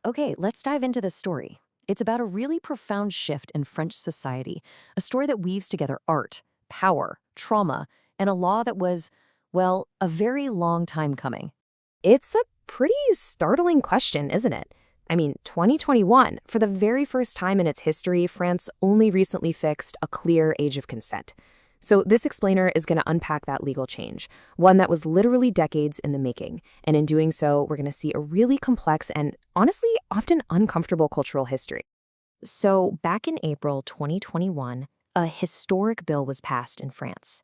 Okay, let's dive into this story. It's about a really profound shift in French society, a story that weaves together art, power, trauma, and a law that was, well, a very long time coming. It's a pretty startling question, isn't it? I mean, 2021, for the very first time in its history, France only recently fixed a clear age of consent. So this explainer is going to unpack that legal change, one that was literally decades in the making. And in doing so, we're going to see a really complex and honestly often uncomfortable cultural history. So, back in April 2021, a historic bill was passed in France.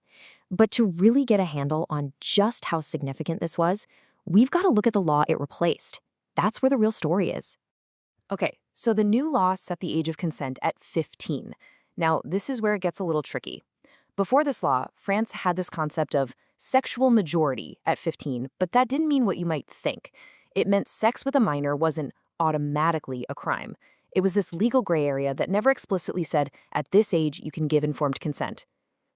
But to really get a handle on just how significant this was, we've got to look at the law it replaced. That's where the real story is. Okay, so the new law set the age of consent at 15. Now, this is where it gets a little tricky. Before this law, France had this concept of sexual majority at 15, but that didn't mean what you might think. It meant sex with a minor wasn't automatically a crime. It was this legal gray area that never explicitly said, at this age, you can give informed consent.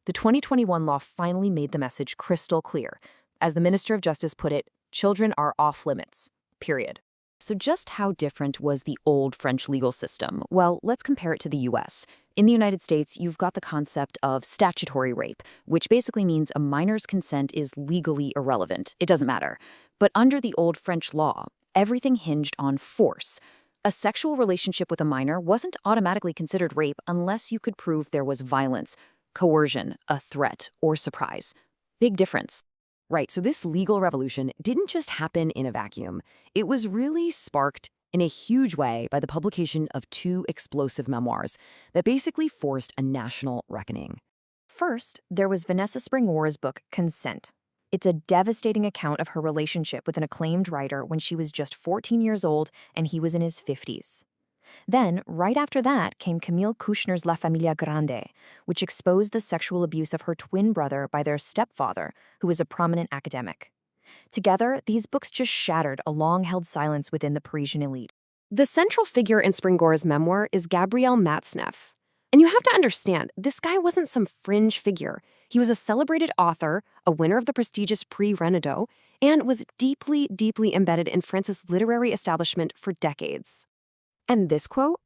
The 2021 law finally made the message crystal clear. As the Minister of Justice put it, children are off limits, period. So just how different was the old French legal system? Well, let's compare it to the US. In the United States, you've got the concept of statutory rape, which basically means a minor's consent is legally irrelevant. It doesn't matter. But under the old French law, everything hinged on force. A sexual relationship with a minor wasn't automatically considered rape unless you could prove there was violence, coercion, a threat, or surprise. Big difference. Right, so this legal revolution didn't just happen in a vacuum. It was really sparked in a huge way by the publication of two explosive memoirs that basically forced a national reckoning. First, there was Vanessa Springora's book, Consent. It's a devastating account of her relationship with an acclaimed writer when she was just 14 years old and he was in his 50s. Then, right after that, came Camille Kouchner's La Familia Grande, which exposed the sexual abuse of her twin brother by their stepfather, who was a prominent academic. Together, these books just shattered a long-held silence within the Parisian elite. The central figure in Springora's memoir is Gabriel Matzneff. And you have to understand, this guy wasn't some fringe figure. He was a celebrated author, a winner of the prestigious Prix Renaudot, and was deeply, deeply embedded in France's literary establishment for decades. And this quote?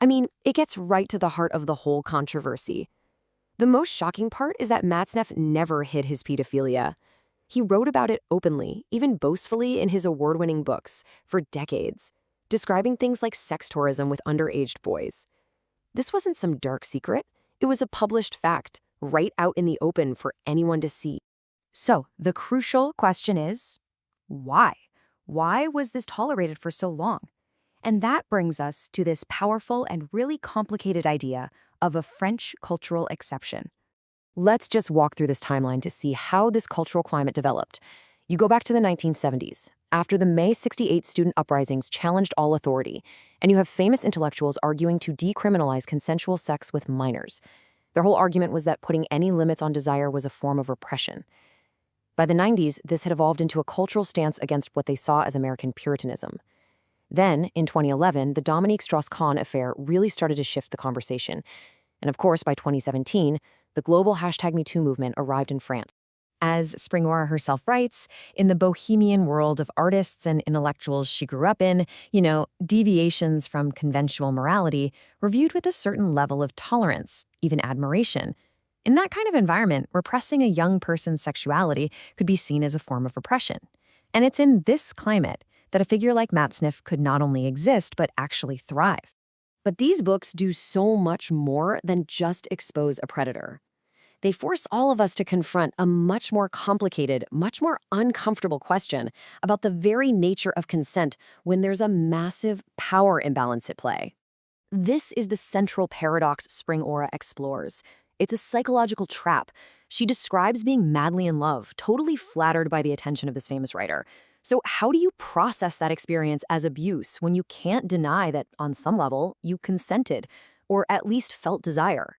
I mean, it gets right to the heart of the whole controversy. The most shocking part is that Matzneff never hid his pedophilia. He wrote about it openly, even boastfully in his award-winning books, for decades, describing things like sex tourism with underage boys. This wasn't some dark secret. It was a published fact, right out in the open for anyone to see. So, the crucial question is, why? Why was this tolerated for so long? And that brings us to this powerful and really complicated idea of a French cultural exception. Let's just walk through this timeline to see how this cultural climate developed. You go back to the 1970s, after the May '68 student uprisings challenged all authority, and you have famous intellectuals arguing to decriminalize consensual sex with minors. Their whole argument was that putting any limits on desire was a form of repression. By the 90s, this had evolved into a cultural stance against what they saw as American Puritanism. Then, in 2011, the Dominique Strauss-Kahn affair really started to shift the conversation. And of course, by 2017, the global #MeToo movement arrived in France. As Springora herself writes, in the bohemian world of artists and intellectuals she grew up in, deviations from conventional morality were viewed with a certain level of tolerance, even admiration. In that kind of environment, repressing a young person's sexuality could be seen as a form of repression. And it's in this climate that a figure like Matzneff could not only exist, but actually thrive. But these books do so much more than just expose a predator. They force all of us to confront a much more complicated, much more uncomfortable question about the very nature of consent when there's a massive power imbalance at play. This is the central paradox Springora explores. It's a psychological trap. She describes being madly in love, totally flattered by the attention of this famous writer. So how do you process that experience as abuse when you can't deny that, on some level, you consented, or at least felt desire?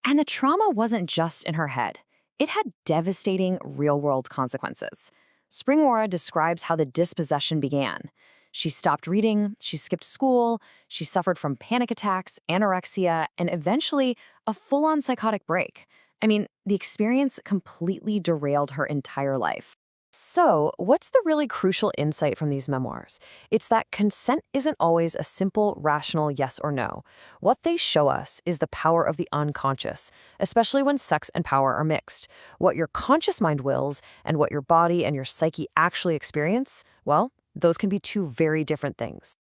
And the trauma wasn't just in her head. It had devastating real-world consequences. Springora describes how the dispossession began. She stopped reading, she skipped school, she suffered from panic attacks, anorexia, and eventually a full-on psychotic break. I mean, the experience completely derailed her entire life. So, what's the really crucial insight from these memoirs? It's that consent isn't always a simple, rational yes or no. What they show us is the power of the unconscious, especially when sex and power are mixed. What your conscious mind wills and what your body and your psyche actually experience, well, those can be two very different things.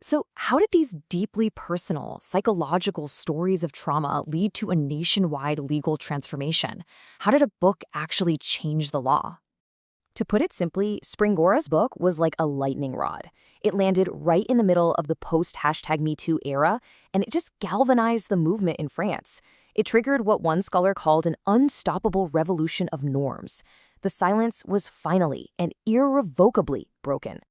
So, how did these deeply personal, psychological stories of trauma lead to a nationwide legal transformation? How did a book actually change the law? To put it simply, Springora's book was like a lightning rod. It landed right in the middle of the post-#MeToo era, and it just galvanized the movement in France. It triggered what one scholar called an unstoppable revolution of norms. The silence was finally and irrevocably broken.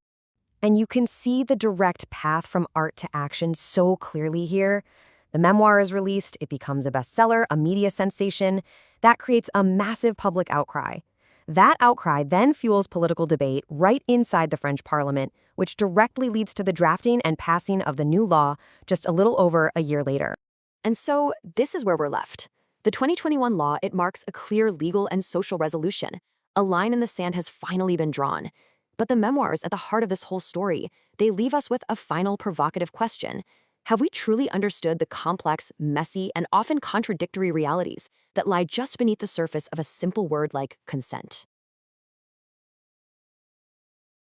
And you can see the direct path from art to action so clearly here. The memoir is released, it becomes a bestseller, a media sensation. That creates a massive public outcry. That outcry then fuels political debate right inside the French parliament, which directly leads to the drafting and passing of the new law just a little over a year later. And so, this is where we're left. The 2021 law, it marks a clear legal and social resolution. A line in the sand has finally been drawn. But the memoirs at the heart of this whole story, they leave us with a final provocative question. Have we truly understood the complex, messy, and often contradictory realities that lie just beneath the surface of a simple word like consent?